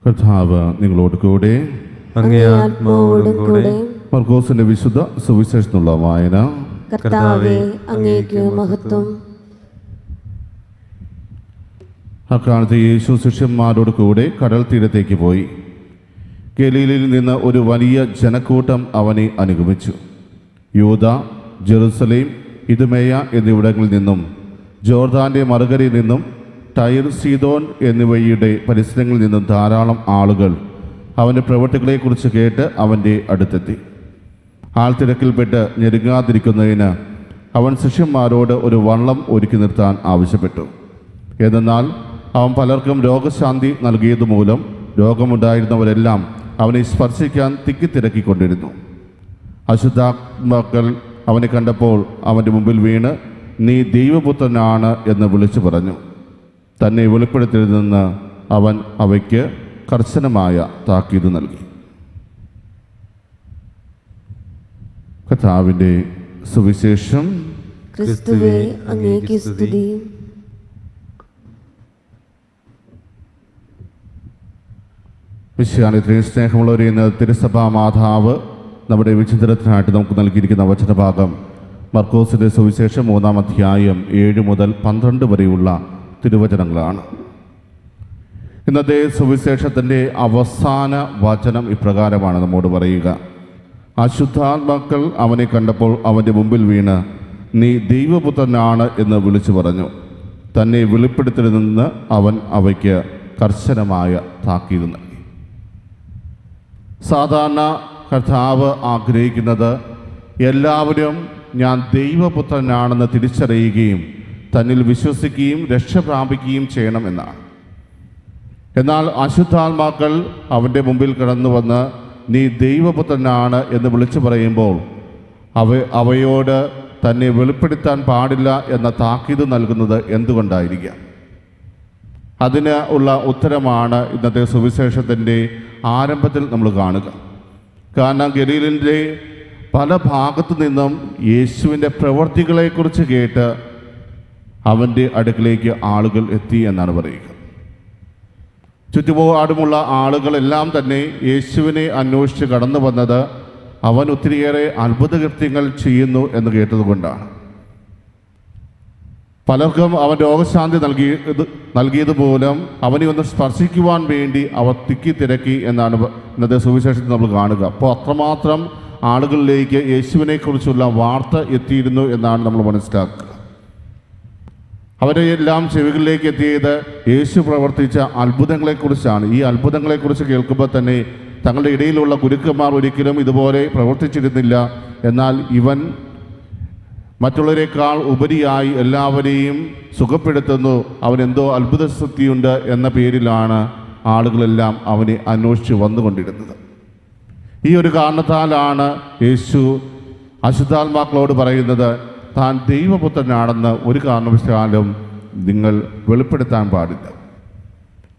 കർത്താവ് നിങ്ങളോട് കൂടെ. അങ്ങേ ആത്മാവോടും കൂടെ. മർക്കോസിന്റെ വിശുദ്ധ സുവിശേഷത്തിനുള്ള വായന. കർത്താവേ, അങ്ങേക്ക് മഹത്വം. അക്കാലത്ത് യേശു ശിഷ്യന്മാരോട് കൂടെ കടൽ തീരത്തേക്ക് പോയി. ഗലീലയിൽ നിന്ന് ഒരു വലിയ ജനക്കൂട്ടം അവനെ അനുഗമിച്ചു. യൂദ, ജെറുസലേം, ഇദുമേയ എന്നിവിടങ്ങളിൽ നിന്നും, ജോർദാന്റെ മറുകരയിൽ നിന്നും, ടൈർ, സീദോൻ എന്നിവയുടെ പരിസരങ്ങളിൽ നിന്നും ധാരാളം ആളുകൾ അവൻ്റെ പ്രവൃത്തികളെക്കുറിച്ച് കേട്ട് അവൻ്റെ അടുത്തെത്തി. ആൾത്തിരക്കിൽപ്പെട്ട് ഞെരുങ്ങാതിരിക്കുന്നതിന് അവൻ ശിഷ്യന്മാരോട് ഒരു വള്ളം ഒരുക്കി നിർത്താൻ ആവശ്യപ്പെട്ടു. എന്നാൽ അവൻ പലർക്കും രോഗശാന്തി നൽകിയതുമൂലം രോഗമുണ്ടായിരുന്നവരെല്ലാം അവനെ സ്പർശിക്കാൻ തിക്കിത്തിരക്കിക്കൊണ്ടിരുന്നു. അശുദ്ധാത്മാക്കൾ അവനെ കണ്ടപ്പോൾ അവൻ്റെ മുമ്പിൽ വീണ്, നീ ദൈവപുത്രനാണ് എന്ന് വിളിച്ചു പറഞ്ഞു. തന്നെ വെളിപ്പെടുത്തരുതെന്ന് അവൻ അവയ്ക്ക് കർശനമായ താക്കീത് നൽകി. കർത്താവിൻ്റെ സുവിശേഷം. ക്രിസ്തുവേ, അങ്ങേക്ക് സ്തുതി. വിശുദ്ധിയാണ് ഇത്രയും സ്നേഹമുള്ളവരെ, ഇന്ന് തിരുസഭാ മാതാവ് നമ്മുടെ വിചിന്തനത്തിനായിട്ട് നമുക്ക് നൽകിയിരിക്കുന്ന വചനഭാഗം മർക്കോസിൻ്റെ സുവിശേഷം 3-ാം അധ്യായം 7 മുതൽ 12 വരെയുള്ള തിരുവചനങ്ങളാണ്. ഇന്നത്തെ സുവിശേഷത്തിൻ്റെ അവസാന വചനം ഇപ്രകാരമാണ് നമ്മോട് പറയുക: അശുദ്ധാത്മാക്കൾ അവനെ കണ്ടപ്പോൾ അവൻ്റെ മുമ്പിൽ വീണ്, നീ ദൈവപുത്രനാണ് എന്ന് വിളിച്ചു പറഞ്ഞു. തന്നെ വെളിപ്പെടുത്തരുതെന്ന് അവൻ അവയ്ക്ക് കർശനമായ താക്കീത് നൽകി. സാധാരണ കർത്താവ് ആഗ്രഹിക്കുന്നത് എല്ലാവരും ഞാൻ ദൈവപുത്രനാണെന്ന് തിരിച്ചറിയുകയും തന്നിൽ വിശ്വസിക്കുകയും രക്ഷ പ്രാപിക്കുകയും ചെയ്യണം എന്നാണ്. എന്നാൽ അശുദ്ധാത്മാക്കൾ അവൻ്റെ മുമ്പിൽ കടന്നു വന്ന് നീ ദൈവപുത്രനാണ് എന്ന് വിളിച്ചു പറയുമ്പോൾ അവയോട് തന്നെ വെളിപ്പെടുത്താൻ പാടില്ല എന്ന താക്കീത് നൽകുന്നത് എന്തുകൊണ്ടായിരിക്കാം? അതിന് ഉള്ള ഉത്തരമാണ് ഇന്നത്തെ സുവിശേഷത്തിൻ്റെ ആരംഭത്തിൽ നമ്മൾ കാണുക. കാരണം ഗലീലിൻ്റെ പല ഭാഗത്തു നിന്നും യേശുവിൻ്റെ പ്രവൃത്തികളെക്കുറിച്ച് കേട്ട് അവൻ്റെ അടുക്കിലേക്ക് ആളുകൾ എത്തി എന്നാണ് പറയുക. ചുറ്റുപാടുമുള്ള ആളുകളെല്ലാം തന്നെ യേശുവിനെ അന്വേഷിച്ച് കടന്നു വന്നത് അവൻ ഒത്തിരിയേറെ അത്ഭുതകൃത്യങ്ങൾ ചെയ്യുന്നു എന്ന് കേട്ടതുകൊണ്ടാണ്. പലർക്കും അവൻ രോഗശാന്തി നൽകിയതുമൂലം അവനെ ഒന്ന് സ്പർശിക്കുവാൻ വേണ്ടി അവർ തിക്കി എന്നാണ് ഇന്നത്തെ സുവിശേഷത്തിൽ നമ്മൾ കാണുക. അപ്പോൾ അത്രമാത്രം ആളുകളിലേക്ക് യേശുവിനെക്കുറിച്ചുള്ള വാർത്ത എത്തിയിരുന്നു എന്നാണ് നമ്മൾ മനസ്സിലാക്കുക. അവരെ എല്ലാം ചെവികളിലേക്ക് എത്തിയത് യേശു പ്രവർത്തിച്ച അത്ഭുതങ്ങളെക്കുറിച്ചാണ്. ഈ അത്ഭുതങ്ങളെക്കുറിച്ച് കേൾക്കുമ്പോൾ തന്നെ തങ്ങളുടെ ഇടയിലുള്ള ഗുരുക്കന്മാർ ഒരിക്കലും ഇതുപോലെ പ്രവർത്തിച്ചിരുന്നില്ല, എന്നാൽ ഇവൻ മറ്റുള്ളവരെക്കാൾ ഉപരിയായി എല്ലാവരെയും സുഖപ്പെടുത്തുന്നു, അവനെന്തോ അത്ഭുത ശക്തിയുണ്ട് എന്ന പേരിലാണ് ആളുകളെല്ലാം അവനെ അന്വേഷിച്ച് വന്നുകൊണ്ടിരുന്നത്. ഈ ഒരു കാരണത്താലാണ് യേശു അശുദ്ധാത്മാക്കളോട് പറയുന്നത്, താൻ ദൈവപുത്രനാണെന്ന് ഒരു കാരണവശാലും നിങ്ങൾ വെളിപ്പെടുത്താൻ പാടില്ല.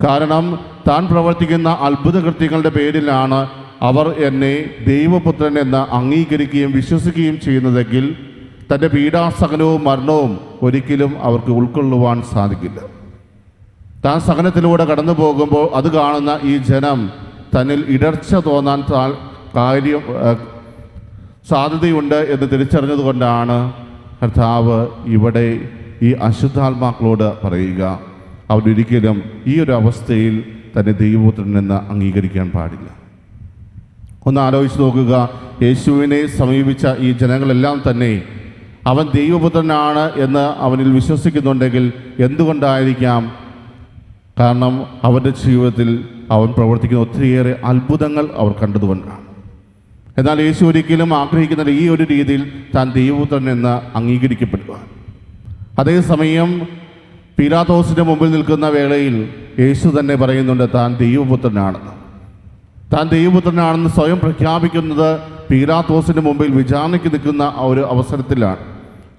കാരണം താൻ പ്രവർത്തിക്കുന്ന അത്ഭുതകൃത്യങ്ങളുടെ പേരിലാണ് അവർ എന്നെ ദൈവപുത്രൻ എന്ന് അംഗീകരിക്കുകയും വിശ്വസിക്കുകയും ചെയ്യുന്നതെങ്കിൽ തൻ്റെ പീഡാസഹനവും മരണവും ഒരിക്കലും അവർക്ക് ഉൾക്കൊള്ളുവാൻ സാധിക്കില്ല. താൻ സഹനത്തിലൂടെ കടന്നു പോകുമ്പോൾ അത് കാണുന്ന ഈ ജനം തന്നിൽ ഇടർച്ച തോന്നാൻ സാധ്യതയുണ്ട് എന്ന് തിരിച്ചറിഞ്ഞതുകൊണ്ടാണ് കർത്താവ് ഇവിടെ ഈ അശുദ്ധാത്മാക്കളോട് പറയുക, അവരൊരിക്കലും ഈ ഒരു അവസ്ഥയിൽ തന്നെ ദൈവപുത്രൻ എന്ന് അംഗീകരിക്കാൻ പാടില്ല. ഒന്ന് ആലോചിച്ച് നോക്കുക, യേശുവിനെ സമീപിച്ച ഈ ജനങ്ങളെല്ലാം തന്നെ അവൻ ദൈവപുത്രനാണ് എന്ന് അവനിൽ വിശ്വസിക്കുന്നുണ്ടെങ്കിൽ എന്തുകൊണ്ടായിരിക്കാം? കാരണം അവൻ്റെ ജീവിതത്തിൽ അവൻ പ്രവർത്തിക്കുന്ന ഒത്തിരിയേറെ അത്ഭുതങ്ങൾ അവർ കണ്ടതുകൊണ്ടാണ്. എന്നാൽ യേശു ഒരിക്കലും ആഗ്രഹിക്കുന്നത് ഈ ഒരു രീതിയിൽ താൻ ദൈവപുത്രൻ എന്ന് അംഗീകരിക്കപ്പെടുക. അതേസമയം പീലാത്തോസിൻ്റെ മുമ്പിൽ നിൽക്കുന്ന വേളയിൽ യേശു തന്നെ പറയുന്നുണ്ട് താൻ ദൈവപുത്രനാണെന്ന്. താൻ ദൈവപുത്രനാണെന്ന് സ്വയം പ്രഖ്യാപിക്കുന്നത് പീലാത്തോസിൻ്റെ മുമ്പിൽ വിചാരണയ്ക്ക് നിൽക്കുന്ന ഒരു അവസരത്തിലാണ്.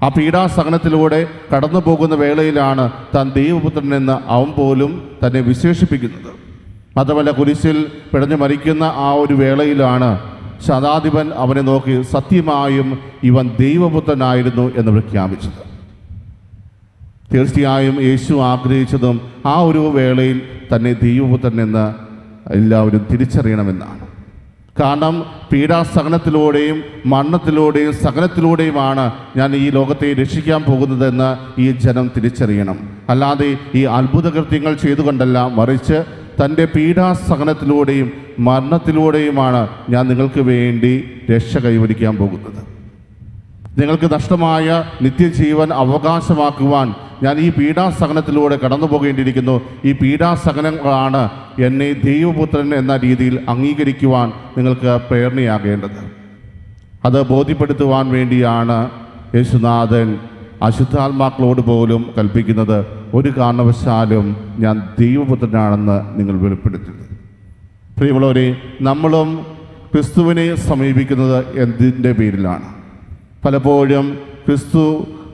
ആ പീഡാസഹനത്തിലൂടെ കടന്നു പോകുന്ന വേളയിലാണ് താൻ ദൈവപുത്രൻ എന്ന് അവൻ പോലും തന്നെ വിശേഷിപ്പിക്കുന്നത്. മാത്രമല്ല കുരിശിൽ പിടഞ്ഞു മരിക്കുന്ന ആ ഒരു വേളയിലാണ് ശതാധിപൻ അവനെ നോക്കി സത്യമായും ഇവൻ ദൈവപുത്രനായിരുന്നു എന്ന് പ്രഖ്യാപിച്ചത്. തീർച്ചയായും യേശു ആഗ്രഹിച്ചതും ആ ഒരു വേളയിൽ തന്നെ ദൈവപുത്രൻ എന്ന് എല്ലാവരും തിരിച്ചറിയണമെന്നാണ്. കാരണം പീഡാസഹനത്തിലൂടെയും മരണത്തിലൂടെയും സഹനത്തിലൂടെയുമാണ് ഞാൻ ഈ ലോകത്തെ രക്ഷിക്കാൻ പോകുന്നതെന്ന് ഈ ജനം തിരിച്ചറിയണം. അല്ലാതെ ഈ അത്ഭുതകൃത്യങ്ങൾ ചെയ്തുകൊണ്ടല്ല, മറിച്ച് തൻ്റെ പീഡാസഹനത്തിലൂടെയും മരണത്തിലൂടെയുമാണ് ഞാൻ നിങ്ങൾക്ക് വേണ്ടി രക്ഷ കൈവരിക്കാൻ പോകുന്നത്. നിങ്ങൾക്ക് നഷ്ടമായ നിത്യജീവൻ അവകാശമാക്കുവാൻ ഞാൻ ഈ പീഡാസഹനത്തിലൂടെ കടന്നു പോകേണ്ടിയിരിക്കുന്നു. ഈ പീഡാസഹനങ്ങളാണ് എന്നെ ദൈവപുത്രൻ എന്ന രീതിയിൽ അംഗീകരിക്കുവാൻ നിങ്ങൾക്ക് പ്രേരണയാകേണ്ടത്. അത് ബോധ്യപ്പെടുത്തുവാൻ വേണ്ടിയാണ് യേശുനാഥൻ അശുദ്ധാത്മാക്കളോട് പോലും കൽപ്പിക്കുന്നത്, ഒരു കാരണവശാലും ഞാൻ ദൈവപുത്രനാണെന്ന് നിങ്ങൾ വെളിപ്പെടുത്തുന്നത്. പ്രിയമുള്ളവരെ, നമ്മളും ക്രിസ്തുവിനെ സമീപിക്കുന്നത് എന്തിൻ്റെ പേരിലാണ്? പലപ്പോഴും ക്രിസ്തു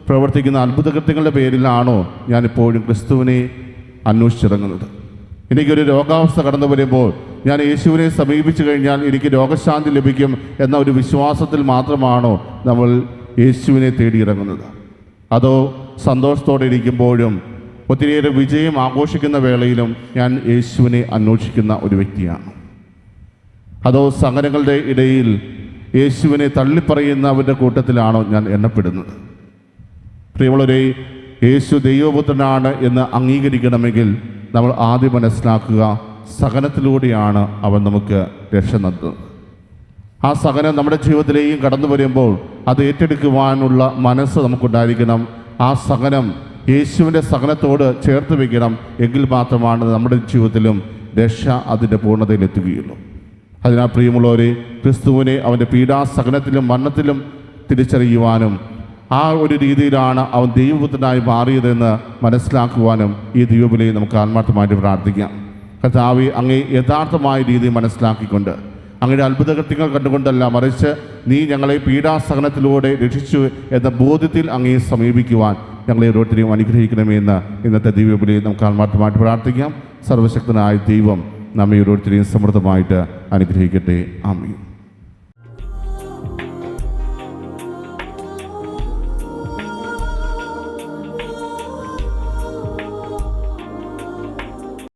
പ്രവർത്തിക്കുന്ന അത്ഭുതകൃത്യങ്ങളുടെ പേരിലാണോ ഞാനിപ്പോഴും ക്രിസ്തുവിനെ അന്വേഷിച്ചിറങ്ങുന്നത്? എനിക്കൊരു രോഗാവസ്ഥ കടന്നു വരുമ്പോൾ ഞാൻ യേശുവിനെ സമീപിച്ചു കഴിഞ്ഞാൽ എനിക്ക് രോഗശാന്തി ലഭിക്കും എന്ന ഒരു വിശ്വാസത്തിൽ മാത്രമാണോ നമ്മൾ യേശുവിനെ തേടിയിറങ്ങുന്നത്? അതോ സന്തോഷത്തോടെ ഇരിക്കുമ്പോഴും ഒത്തിരിയേറെ വിജയം ആഘോഷിക്കുന്ന വേളയിലും ഞാൻ യേശുവിനെ അന്വേഷിക്കുന്ന ഒരു വ്യക്തിയാണ്? അതോ സഹനങ്ങളുടെ ഇടയിൽ യേശുവിനെ തള്ളിപ്പറയുന്നവരുടെ കൂട്ടത്തിലാണോ ഞാൻ എണ്ണപ്പെടുന്നത്? പ്രിയമുള്ളവരെ, യേശു ദൈവപുത്രനാണ് എന്ന് അംഗീകരിക്കണമെങ്കിൽ നമ്മൾ ആദ്യം മനസ്സിലാക്കുക, സഹനത്തിലൂടെയാണ് അവൻ നമുക്ക് രക്ഷ നൽകുന്നത്. ആ സഹനം നമ്മുടെ ജീവിതത്തിലേയും കടന്നു വരുമ്പോൾ അത് ഏറ്റെടുക്കുവാനുള്ള മനസ്സ് നമുക്കുണ്ടായിരിക്കണം. ആ സഹനം യേശുവിൻ്റെ സഹനത്തോട് ചേർത്ത് വയ്ക്കണം. എങ്കിൽ മാത്രമാണ് നമ്മുടെ ജീവിതത്തിലും രക്ഷ അതിൻ്റെ പൂർണ്ണതയിലെത്തുകയുള്ളൂ. അതിനാൽ പ്രിയമുള്ളവരെ, ക്രിസ്തുവിനെ അവൻ്റെ പീഡാസഹനത്തിലും മരണത്തിലും തിരിച്ചറിയുവാനും ആ ഒരു രീതിയിലാണ് അവൻ ദൈവപുത്രനായി മാറിയതെന്ന് മനസ്സിലാക്കുവാനും ഈ ദൈവബലിയിൽ നമുക്ക് ആത്മാർത്ഥമായിട്ട് പ്രാർത്ഥിക്കാം. കർത്താവേ, അങ്ങേ യഥാർത്ഥമായ രീതി മനസ്സിലാക്കിക്കൊണ്ട്, അങ്ങയുടെ അത്ഭുതകൃത്യങ്ങൾ കണ്ടുകൊണ്ടല്ല, മറിച്ച് നീ ഞങ്ങളെ പീഡാസഹനത്തിലൂടെ രക്ഷിച്ചു എന്ന ബോധ്യത്തിൽ അങ്ങയെ സമീപിക്കുവാൻ ഞങ്ങളെ ഓരോരുത്തരെയും അനുഗ്രഹിക്കണമെന്ന് ഇന്നത്തെ ദൈവബലിയിൽ നമുക്ക് ആത്മാർത്ഥമായിട്ട് പ്രാർത്ഥിക്കാം. സർവശക്തനായ ദൈവം നമ്മെ ഓരോരുത്തരെയും സമൃദ്ധമായിട്ട് അനുഗ്രഹിക്കട്ടെ. ആമേൻ.